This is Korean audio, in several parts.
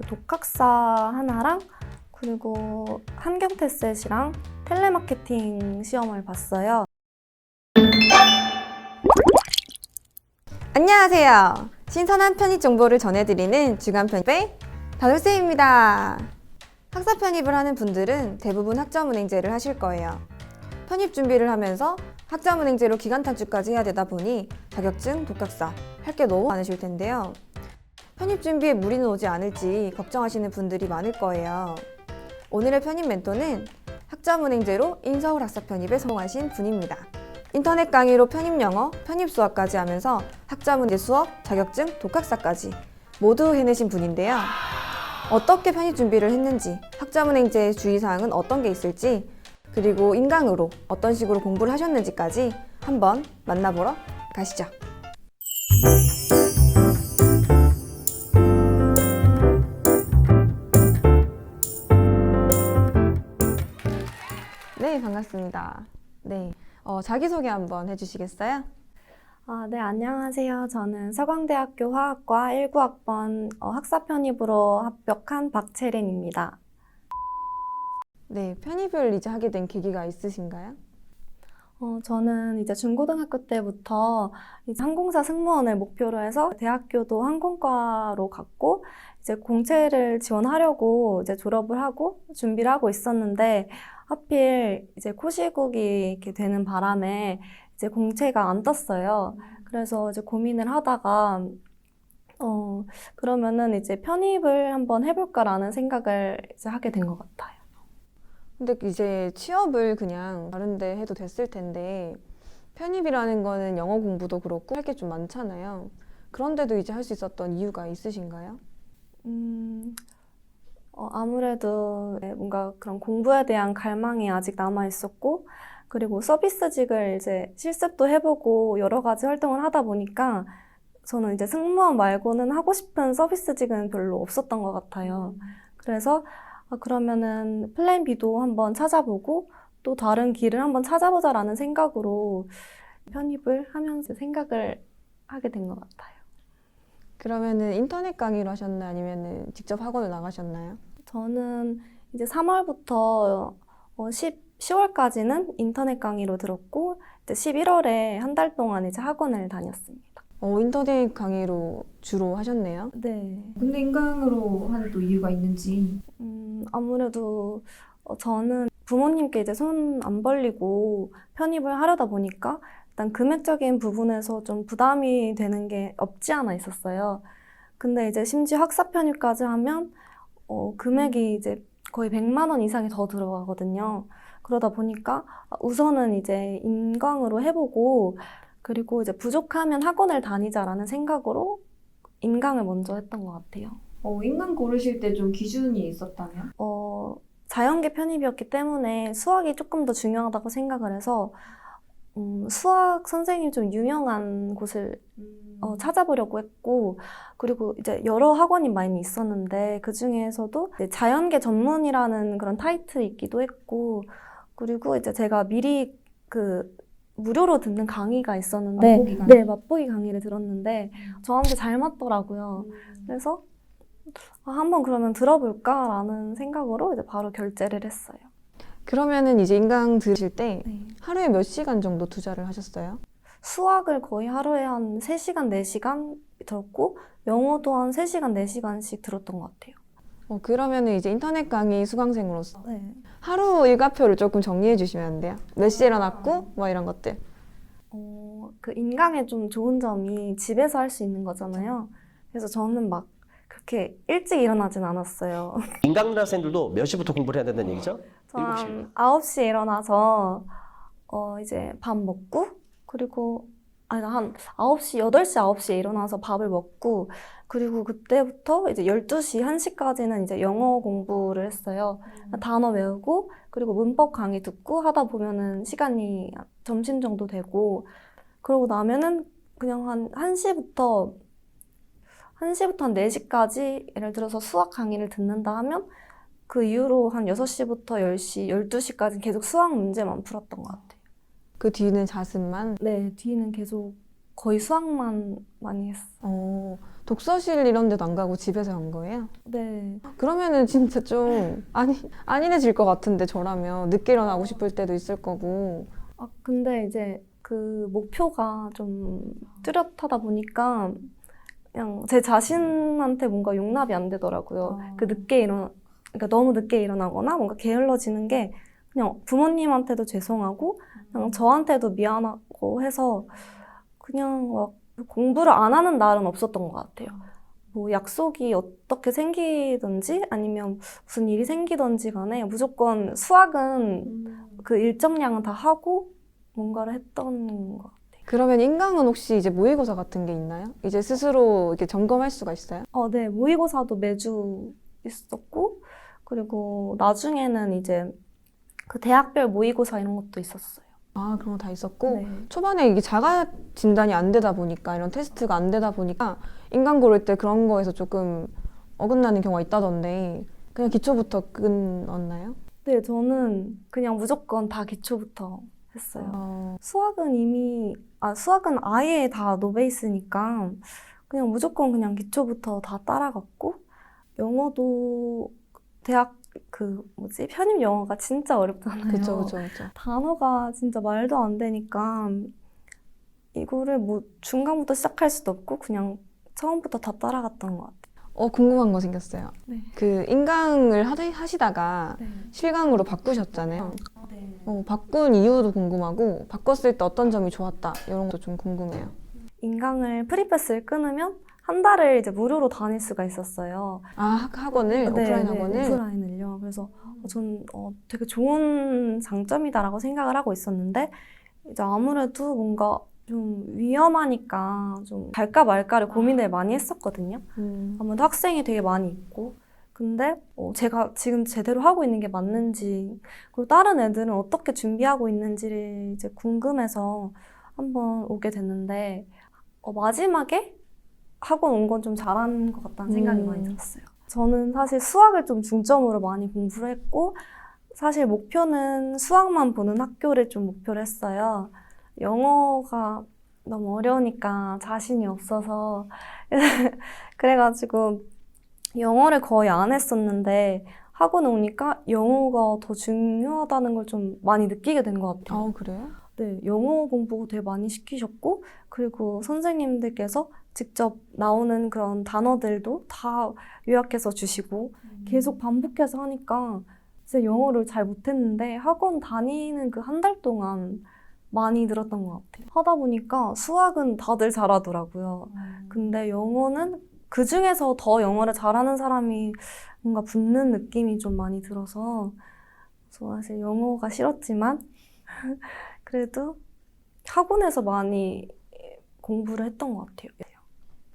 독학사 하나랑 그리고 한경테셋이랑 텔레마케팅 시험을 봤어요. 안녕하세요. 신선한 편입 정보를 전해드리는 주간 편입의 다솔쌤입니다. 학사 편입을 하는 분들은 대부분 학점은행제를 하실 거예요. 편입 준비를 하면서 학점은행제로 기간 탈주까지 해야 되다 보니 자격증, 독학사 할 게 너무 많으실 텐데요. 편입 준비에 무리는 오지 않을지 걱정하시는 분들이 많을 거예요. 오늘의 편입 멘토는 학점은행제로 인서울 학사 편입에 성공하신 분입니다. 인터넷 강의로 편입 영어, 편입 수학까지 하면서 학점은행제 수업, 자격증, 독학사까지 모두 해내신 분인데요. 어떻게 편입 준비를 했는지, 학점은행제의 주의사항은 어떤 게 있을지, 그리고 인강으로 어떤 식으로 공부를 하셨는지까지 한번 만나보러 가시죠. 네, 반갑습니다. 네, 자기소개 한번 해주시겠어요? 네, 안녕하세요. 저는 서강대학교 화학과 19학번 학사 편입으로 합격한 박채린입니다. 네, 편입을 이제 하게 된 계기가 있으신가요? 저는 이제 중고등학교 때부터 이제 항공사 승무원을 목표로 해서 대학교도 항공과로 갔고 이제 공채를 지원하려고 이제 졸업을 하고 준비를 하고 있었는데 하필 이제 코시국이 이렇게 되는 바람에 이제 공채가 안 떴어요. 그래서 이제 고민을 하다가 그러면은 이제 편입을 한번 해볼까라는 생각을 이제 하게 된 것 같아요. 근데 이제 취업을 그냥 다른 데 해도 됐을 텐데 편입이라는 거는 영어 공부도 그렇고 할 게 좀 많잖아요. 그런데도 이제 할 수 있었던 이유가 있으신가요? 아무래도 뭔가 그런 공부에 대한 갈망이 아직 남아 있었고, 그리고 서비스직을 이제 실습도 해보고 여러 가지 활동을 하다 보니까 저는 이제 승무원 말고는 하고 싶은 서비스직은 별로 없었던 것 같아요. 그래서 그러면은 플랜 B도 한번 찾아보고 또 다른 길을 한번 찾아보자라는 생각으로 편입을 하면서 생각을 하게 된 것 같아요. 그러면은 인터넷 강의로 하셨나요? 아니면은 직접 학원을 나가셨나요? 저는 이제 3월부터 10월까지는 인터넷 강의로 들었고, 이제 11월에 한 달 동안 이제 학원을 다녔습니다. 인터넷 강의로 주로 하셨네요. 네. 근데 인강으로 하는 또 이유가 있는지. 아무래도 저는 부모님께 이제 손 안 벌리고 편입을 하려다 보니까 일단 금액적인 부분에서 좀 부담이 되는 게 없지 않아 있었어요. 근데 이제 심지어 학사 편입까지 하면 금액이 이제 거의 100만 원 이상이 더 들어가거든요. 그러다 보니까 우선은 이제 인강으로 해보고 그리고 이제 부족하면 학원을 다니자라는 생각으로 인강을 먼저 했던 것 같아요. 인강 고르실 때 좀 기준이 있었다면? 자연계 편입이었기 때문에 수학이 조금 더 중요하다고 생각을 해서 수학 선생님이 좀 유명한 곳을 찾아보려고 했고, 그리고 이제 여러 학원이 많이 있었는데 그 중에서도 이제 자연계 전문이라는 그런 타이틀이 있기도 했고, 그리고 이제 제가 미리 그 무료로 듣는 강의가 있었는데, 맛보기 강의? 네, 맛보기 강의를 들었는데 저한테 잘 맞더라고요. 그래서 한번 그러면 들어볼까라는 생각으로 이제 바로 결제를 했어요. 그러면은 이제 인강 들으실 때 네. 하루에 몇 시간 정도 투자를 하셨어요? 수학을 거의 하루에 한 3시간, 4시간 들었고 영어도 한 3시간, 4시간씩 들었던 것 같아요. 그러면은 이제 인터넷 강의 수강생으로서 네. 하루 일과표를 조금 정리해 주시면 안 돼요? 몇 시에 일어났고 뭐 이런 것들. 그 인강의 좀 좋은 점이 집에서 할 수 있는 거잖아요. 그래서 저는 막 그렇게 일찍 일어나진 않았어요. 인강학생들도 몇 시부터 공부를 해야 된다는 얘기죠? 한 9시에 일어나서 이제 밥 먹고 그리고 한 9시, 8시, 9시에 일어나서 밥을 먹고 그리고 그때부터 이제 12시, 1시까지는 이제 영어 공부를 했어요. 단어 외우고 그리고 문법 강의 듣고 하다 보면은 시간이 점심 정도 되고 그러고 나면은 그냥 한 1시부터 한 4시까지 예를 들어서 수학 강의를 듣는다 하면 그 이후로 한 6시부터 10시, 12시까지 계속 수학 문제만 풀었던 것 같아요. 그 뒤는 자습만. 네, 뒤는 계속 거의 수학만 많이 했어요. 독서실 이런 데도 안 가고 집에서 한 거예요? 네. 그러면은 진짜 좀 안일해질 것 같은데 저라면 늦게 일어나고 싶을 때도 있을 거고. 아, 근데 이제 그 목표가 좀 뚜렷하다 보니까 그냥 제 자신한테 뭔가 용납이 안 되더라고요. 그러니까 너무 늦게 일어나거나 뭔가 게을러지는 게 그냥 부모님한테도 죄송하고 그냥 저한테도 미안하고 해서 그냥 막 공부를 안 하는 날은 없었던 것 같아요. 뭐 약속이 어떻게 생기든지 아니면 무슨 일이 생기든지 간에 무조건 수학은 그 일정량은 다 하고 뭔가를 했던 것 같아요. 그러면 인강은 혹시 이제 모의고사 같은 게 있나요? 이제 스스로 이렇게 점검할 수가 있어요? 네, 모의고사도 매주 있었고, 그리고 나중에는 이제 그 대학별 모의고사 이런 것도 있었어요. 아, 그런 거 다 있었고. 네. 초반에 이게 자가 진단이 안 되다 보니까, 이런 테스트가 안 되다 보니까 인강 고를 때 그런 거에서 조금 어긋나는 경우가 있다던데, 그냥 기초부터 끊었나요? 네, 저는 그냥 무조건 다 기초부터 했어요. 수학은 아예 다 노베이스니까 그냥 무조건 그냥 기초부터 다 따라갔고, 영어도 대학 편입 영어가 진짜 어렵잖아요. 그쵸. 단어가 진짜 말도 안 되니까 이거를 뭐 중간부터 시작할 수도 없고 그냥 처음부터 다 따라갔던 것 같아요. 궁금한 거 생겼어요. 네. 그 인강을 하시다가 네. 실강으로 바꾸셨잖아요. 네. 바꾼 이유도 궁금하고, 바꿨을 때 어떤 점이 좋았다, 이런 것도 좀 궁금해요. 인강을 프리패스를 끊으면 한 달을 이제 무료로 다닐 수가 있었어요. 아, 학원을? 오프라인 학원을? 오프라인을요. 그래서 전 되게 좋은 장점이다라고 생각을 하고 있었는데 이제 아무래도 뭔가 좀 위험하니까 좀 갈까 말까를 고민을 많이 했었거든요. 아무래도 학생이 되게 많이 있고 근데 제가 지금 제대로 하고 있는 게 맞는지 그리고 다른 애들은 어떻게 준비하고 있는지를 이제 궁금해서 한번 오게 됐는데 마지막에 학원 온 건 좀 잘한 것 같다는 생각이 많이 들었어요. 저는 사실 수학을 좀 중점으로 많이 공부를 했고 사실 목표는 수학만 보는 학교를 좀 목표를 했어요. 영어가 너무 어려우니까 자신이 없어서 그래가지고 영어를 거의 안 했었는데 학원에 오니까 영어가 더 중요하다는 걸 좀 많이 느끼게 된 것 같아요. 그래요? 네, 영어 공부 되게 많이 시키셨고 그리고 선생님들께서 직접 나오는 그런 단어들도 다 요약해서 주시고 계속 반복해서 하니까 진짜 영어를 잘 못했는데 학원 다니는 그 한 달 동안 많이 늘었던 것 같아요. 하다 보니까 수학은 다들 잘하더라고요. 근데 영어는 그 중에서 더 영어를 잘하는 사람이 뭔가 붙는 느낌이 좀 많이 들어서 저 사실 영어가 싫었지만 그래도 학원에서 많이 공부를 했던 것 같아요.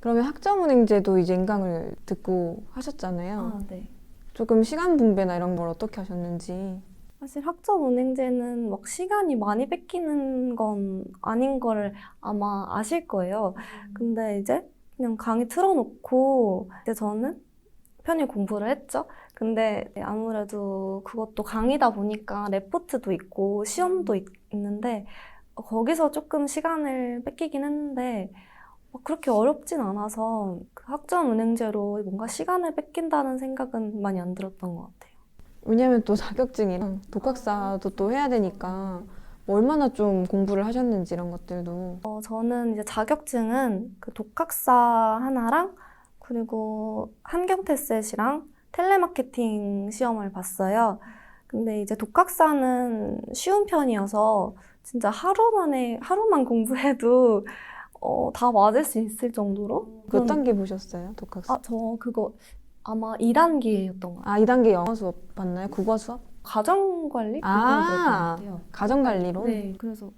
그러면 학점은행제도 이제 인강을 듣고 하셨잖아요. 네. 조금 시간 분배나 이런 걸 어떻게 하셨는지. 사실 학점은행제는 막 시간이 많이 뺏기는 건 아닌 거를 아마 아실 거예요. 근데 이제 그냥 강의 틀어놓고 이제 저는 편히 공부를 했죠. 근데 아무래도 그것도 강의다 보니까 레포트도 있고 시험도 있는데 거기서 조금 시간을 뺏기긴 했는데 그렇게 어렵진 않아서 그 학점은행제로 뭔가 시간을 뺏긴다는 생각은 많이 안 들었던 것 같아요. 왜냐면 또 자격증이랑 독학사도 또 해야 되니까 뭐 얼마나 좀 공부를 하셨는지 이런 것들도. 저는 이제 자격증은 그 독학사 하나랑 그리고 함경테셋이랑 텔레마케팅 시험을 봤어요. 근데 이제 독학사는 쉬운 편이어서 진짜 하루만 공부해도 다 맞을 수 있을 정도로. 몇 단계 보셨어요, 독학사? 저 그거 아마 2단계였던 것 같아요. 2단계 영어 수업 봤나요? 국어 수업? 가정관리? 그거 들었던 것 같아요. 가정관리로? 네, 그래서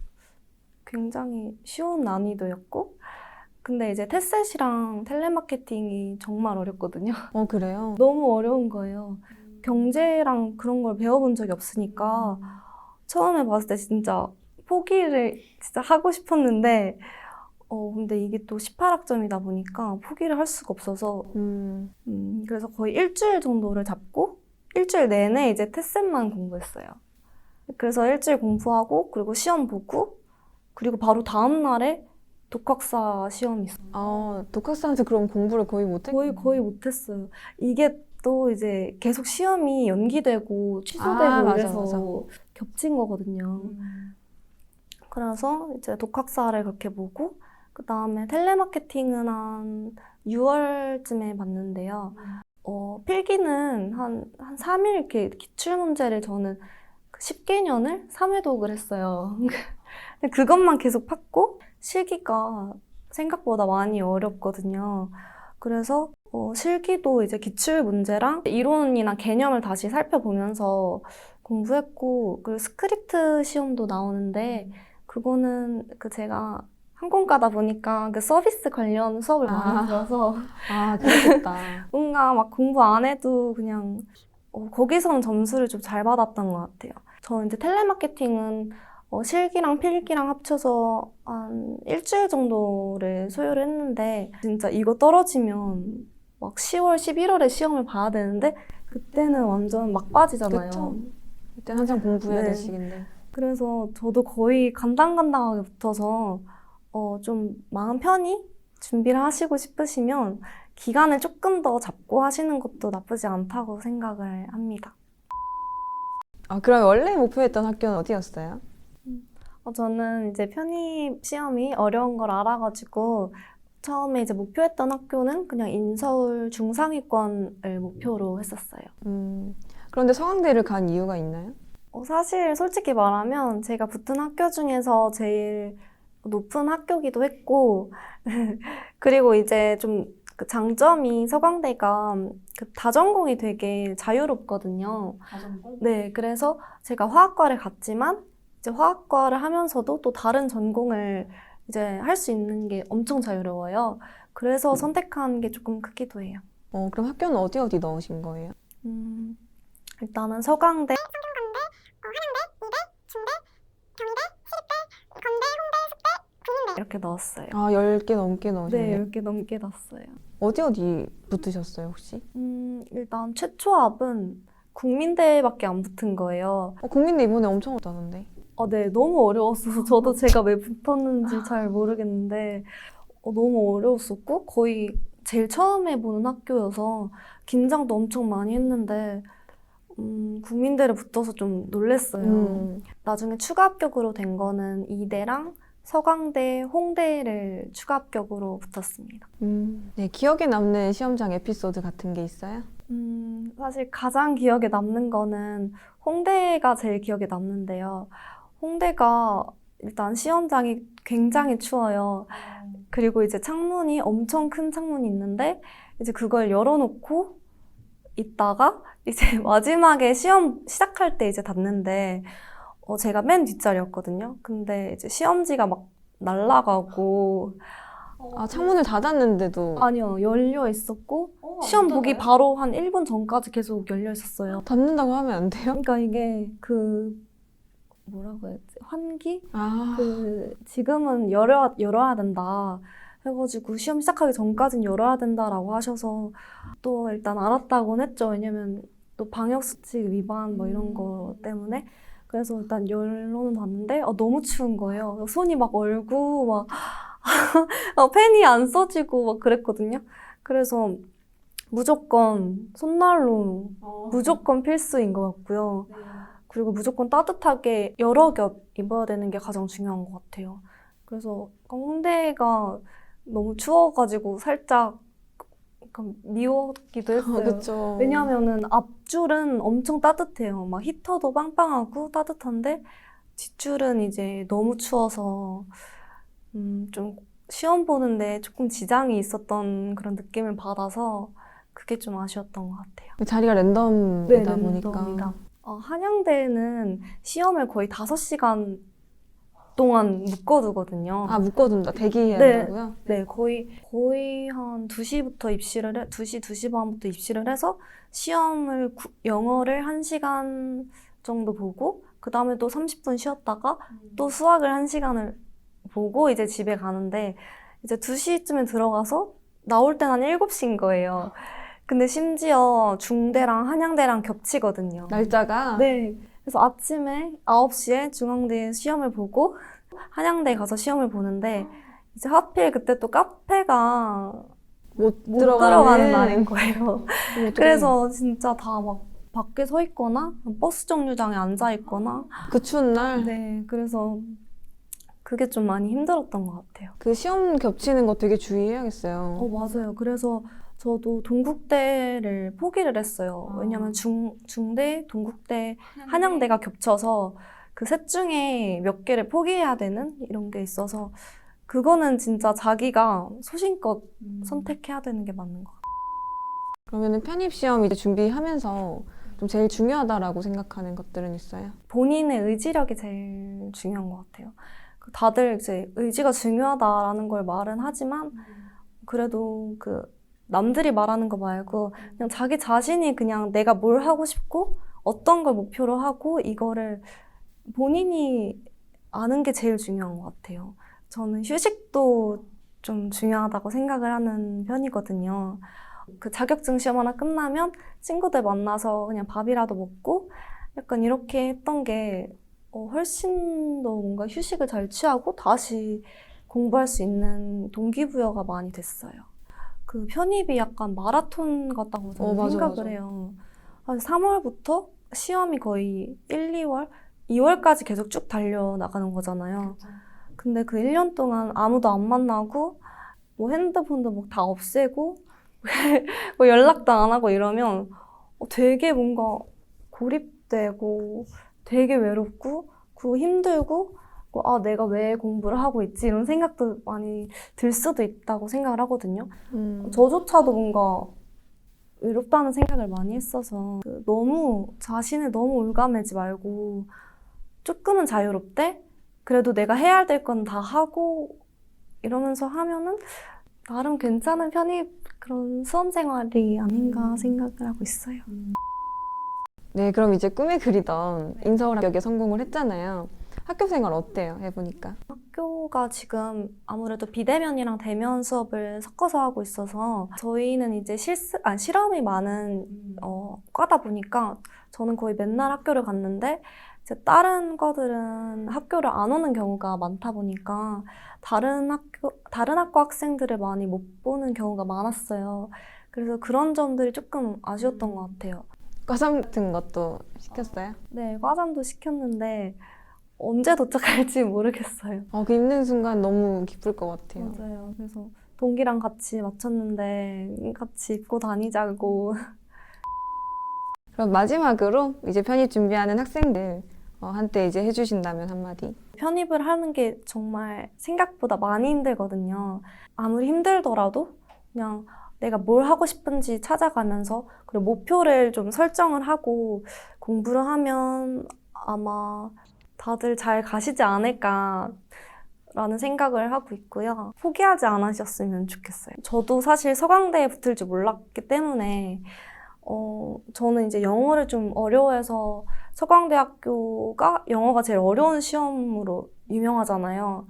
굉장히 쉬운 난이도였고 근데 이제 테셋이랑 텔레마케팅이 정말 어렵거든요. 그래요? 너무 어려운 거예요. 경제랑 그런 걸 배워본 적이 없으니까 처음에 봤을 때 진짜 포기를 진짜 하고 싶었는데 근데 이게 또 18학점이다 보니까 포기를 할 수가 없어서 그래서 거의 일주일 정도를 잡고 일주일 내내 이제 테셋만 공부했어요. 그래서 일주일 공부하고 그리고 시험 보고 그리고 바로 다음 날에 독학사 시험이 있어요. 독학사한테 그럼 공부를 거의 못했겠네요. 거의 못했어요. 이게 또 이제 계속 시험이 연기되고 취소되고 맞아, 이래서 맞아. 겹친 거거든요. 그래서 이제 독학사를 그렇게 보고 그 다음에 텔레마케팅은 한 6월쯤에 봤는데요. 필기는 한 3일 이렇게 기출문제를 저는 10개년을 3회독을 했어요. 근데 그것만 계속 팠고 실기가 생각보다 많이 어렵거든요. 그래서 실기도 이제 기출 문제랑 이론이나 개념을 다시 살펴보면서 공부했고, 그리고 스크립트 시험도 나오는데 그거는 제가 항공과다 보니까 그 서비스 관련 수업을 많이 들어서 그렇겠다. 뭔가 막 공부 안 해도 그냥 거기서는 점수를 좀 잘 받았던 것 같아요. 저는 이제 텔레마케팅은 실기랑 필기랑 합쳐서 한 일주일 정도를 소요를 했는데 진짜 이거 떨어지면 막 10월, 11월에 시험을 봐야 되는데 그때는 완전 막바지잖아요. 그쵸. 그때 한창 공부해야 네. 될 시기인데. 그래서 저도 거의 간당간당하게 붙어서 좀 마음 편히 준비를 하시고 싶으시면 기간을 조금 더 잡고 하시는 것도 나쁘지 않다고 생각을 합니다. 그럼 원래 목표했던 학교는 어디였어요? 저는 이제 편입 시험이 어려운 걸 알아가지고 처음에 이제 목표했던 학교는 그냥 인서울 중상위권을 목표로 했었어요. 그런데 서강대를 간 이유가 있나요? 사실 솔직히 말하면 제가 붙은 학교 중에서 제일 높은 학교기도 했고 그리고 이제 좀 그 장점이 서강대가 그 다전공이 되게 자유롭거든요. 다전공? 네, 그래서 제가 화학과를 갔지만 이제 화학과를 하면서도 또 다른 전공을 이제 할 수 있는 게 엄청 자유로워요. 그래서 선택한 게 조금 크기도 해요. 그럼 학교는 어디 넣으신 거예요? 일단은 서강대, 이렇게 넣었어요. 10개 넘게 넣으셨네요. 네, 10개 넘게 넣었어요. 어디 붙으셨어요, 혹시? 일단 최초합은 국민대밖에 안 붙은 거예요. 국민대 이번에 엄청 어렵다던데. 네, 너무 어려웠어서 저도 제가 왜 붙었는지 잘 모르겠는데 너무 어려웠었고 거의 제일 처음 해보는 학교여서 긴장도 엄청 많이 했는데 국민대를 붙어서 좀 놀랬어요. 나중에 추가 합격으로 된 거는 이대랑 서강대, 홍대를 추가 합격으로 붙었습니다. 네, 기억에 남는 시험장 에피소드 같은 게 있어요? 사실 가장 기억에 남는 거는 홍대가 제일 기억에 남는데요. 홍대가 일단 시험장이 굉장히 추워요. 그리고 이제 창문이 엄청 큰 창문이 있는데 이제 그걸 열어놓고 있다가 이제 마지막에 시험 시작할 때 이제 닫는데 제가 맨 뒷자리였거든요. 근데 이제 시험지가 막 날아가고 창문을 닫았는데도 아니요, 열려 있었고 시험 보기 바로 한 1분 전까지 계속 열려 있었어요. 닫는다고 하면 안 돼요? 그러니까 이게 뭐라고 해야지? 환기? 지금은 열어야 된다 해가지고 시험 시작하기 전까지는 열어야 된다라고 하셔서 또 일단 알았다고는 했죠. 왜냐면 또 방역수칙 위반 뭐 이런 거 때문에. 그래서 일단 열로는 봤는데 너무 추운 거예요. 손이 막 얼고 막 펜이 안 써지고 막 그랬거든요. 그래서 무조건 손난로 무조건 필수인 것 같고요. 그리고 무조건 따뜻하게 여러 겹 입어야 되는 게 가장 중요한 것 같아요. 그래서 홍대가 너무 추워가지고 살짝 약간 미웠기도 했어요. 그쵸. 왜냐하면은 앞줄은 엄청 따뜻해요. 막 히터도 빵빵하고 따뜻한데 뒷줄은 이제 너무 추워서 좀 시험 보는데 조금 지장이 있었던 그런 느낌을 받아서 그게 좀 아쉬웠던 것 같아요. 자리가 랜덤이다 보니까. 랜덤이다. 한양대는 시험을 거의 5시간 동안 묶어두거든요. 묶어둔다. 대기해야 네. 한다고요? 네, 거의 한 2시부터 2시 반부터 입시를 해서 영어를 1시간 정도 보고 그 다음에 또 30분 쉬었다가 또 수학을 1시간을 보고 이제 집에 가는데 이제 2시쯤에 들어가서 나올 때는 한 7시인 거예요. 근데 심지어 중대랑 한양대랑 겹치거든요. 날짜가? 네. 그래서 아침에 9시에 중앙대 시험을 보고 한양대 가서 시험을 보는데 이제 하필 그때 또 카페가 못 못 들어가는 들어가는 날인 거예요. 어떡해. 그래서 진짜 다 막 밖에 서 있거나 버스 정류장에 앉아 있거나 그 추운 날. 네, 그래서 그게 좀 많이 힘들었던 것 같아요. 그 시험 겹치는 거 되게 주의해야겠어요. 맞아요. 그래서 저도 동국대를 포기를 했어요. 왜냐면 중대, 동국대, 한양대가 겹쳐서 그 셋 중에 몇 개를 포기해야 되는 이런 게 있어서 그거는 진짜 자기가 소신껏 선택해야 되는 게 맞는 것 같아요. 그러면은 편입 시험 이제 준비하면서 좀 제일 중요하다라고 생각하는 것들은 있어요? 본인의 의지력이 제일 중요한 것 같아요. 다들 이제 의지가 중요하다라는 걸 말은 하지만 그래도 그 남들이 말하는 거 말고 그냥 자기 자신이 그냥 내가 뭘 하고 싶고 어떤 걸 목표로 하고 이거를 본인이 아는 게 제일 중요한 것 같아요. 저는 휴식도 좀 중요하다고 생각을 하는 편이거든요. 그 자격증 시험 하나 끝나면 친구들 만나서 그냥 밥이라도 먹고 약간 이렇게 했던 게 훨씬 더 뭔가 휴식을 잘 취하고 다시 공부할 수 있는 동기부여가 많이 됐어요. 그 편입이 약간 마라톤 같다고 저는 맞아, 생각을 맞아. 해요. 한 3월부터 시험이 거의 1, 2월, 2월까지 계속 쭉 달려나가는 거잖아요. 근데 그 1년 동안 아무도 안 만나고 뭐 핸드폰도 뭐 다 없애고 뭐 연락도 안 하고 이러면 되게 뭔가 고립되고 되게 외롭고 그리고 힘들고 내가 왜 공부를 하고 있지 이런 생각도 많이 들 수도 있다고 생각을 하거든요. 저조차도 뭔가 외롭다는 생각을 많이 했어서 너무 자신을 너무 올가매지 말고 조금은 자유롭대? 그래도 내가 해야 될 건 다 하고 이러면서 하면은 나름 괜찮은 편이 그런 수험 생활이 아닌가 생각을 하고 있어요. 네, 그럼 이제 꿈에 그리던 인서울 합격에 성공을 했잖아요. 학교 생활 어때요? 해보니까. 학교가 지금 아무래도 비대면이랑 대면 수업을 섞어서 하고 있어서 저희는 이제 실험이 많은 과다 보니까 저는 거의 맨날 학교를 갔는데 이제 다른 과들은 학교를 안 오는 경우가 많다 보니까 다른 학과 학생들을 많이 못 보는 경우가 많았어요. 그래서 그런 점들이 조금 아쉬웠던 것 같아요. 과상 같은 것도 시켰어요? 네, 과잠도 시켰는데 언제 도착할지 모르겠어요. 그 입는 순간 너무 기쁠 것 같아요. 맞아요. 그래서 동기랑 같이 맞췄는데 같이 입고 다니자고. 그럼 마지막으로 이제 편입 준비하는 학생들 한테 이제 해주신다면 한마디. 편입을 하는 게 정말 생각보다 많이 힘들거든요. 아무리 힘들더라도 그냥 내가 뭘 하고 싶은지 찾아가면서 그리고 목표를 좀 설정을 하고 공부를 하면 아마 다들 잘 가시지 않을까라는 생각을 하고 있고요. 포기하지 않으셨으면 좋겠어요. 저도 사실 서강대에 붙을 줄 몰랐기 때문에 저는 이제 영어를 좀 어려워해서 서강대학교가 영어가 제일 어려운 시험으로 유명하잖아요.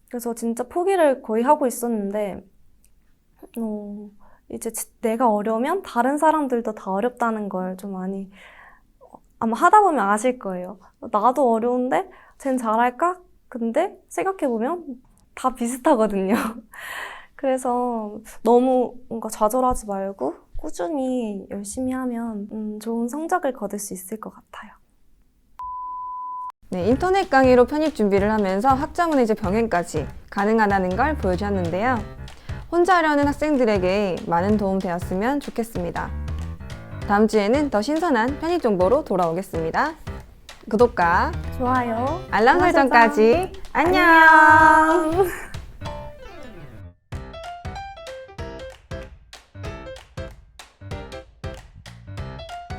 그래서 진짜 포기를 거의 하고 있었는데 이제 내가 어려우면 다른 사람들도 다 어렵다는 걸 좀 많이 아마 하다 보면 아실 거예요. 나도 어려운데 쟨 잘할까? 근데 생각해보면 다 비슷하거든요. 그래서 너무 뭔가 좌절하지 말고 꾸준히 열심히 하면 좋은 성적을 거둘 수 있을 것 같아요. 네, 인터넷 강의로 편입 준비를 하면서 학점은 이제 병행까지 가능하다는 걸 보여주었는데요. 혼자 하려는 학생들에게 많은 도움 되었으면 좋겠습니다. 다음 주에는 더 신선한 편입 정보로 돌아오겠습니다. 구독과 좋아요. 알람 설정까지 안녕!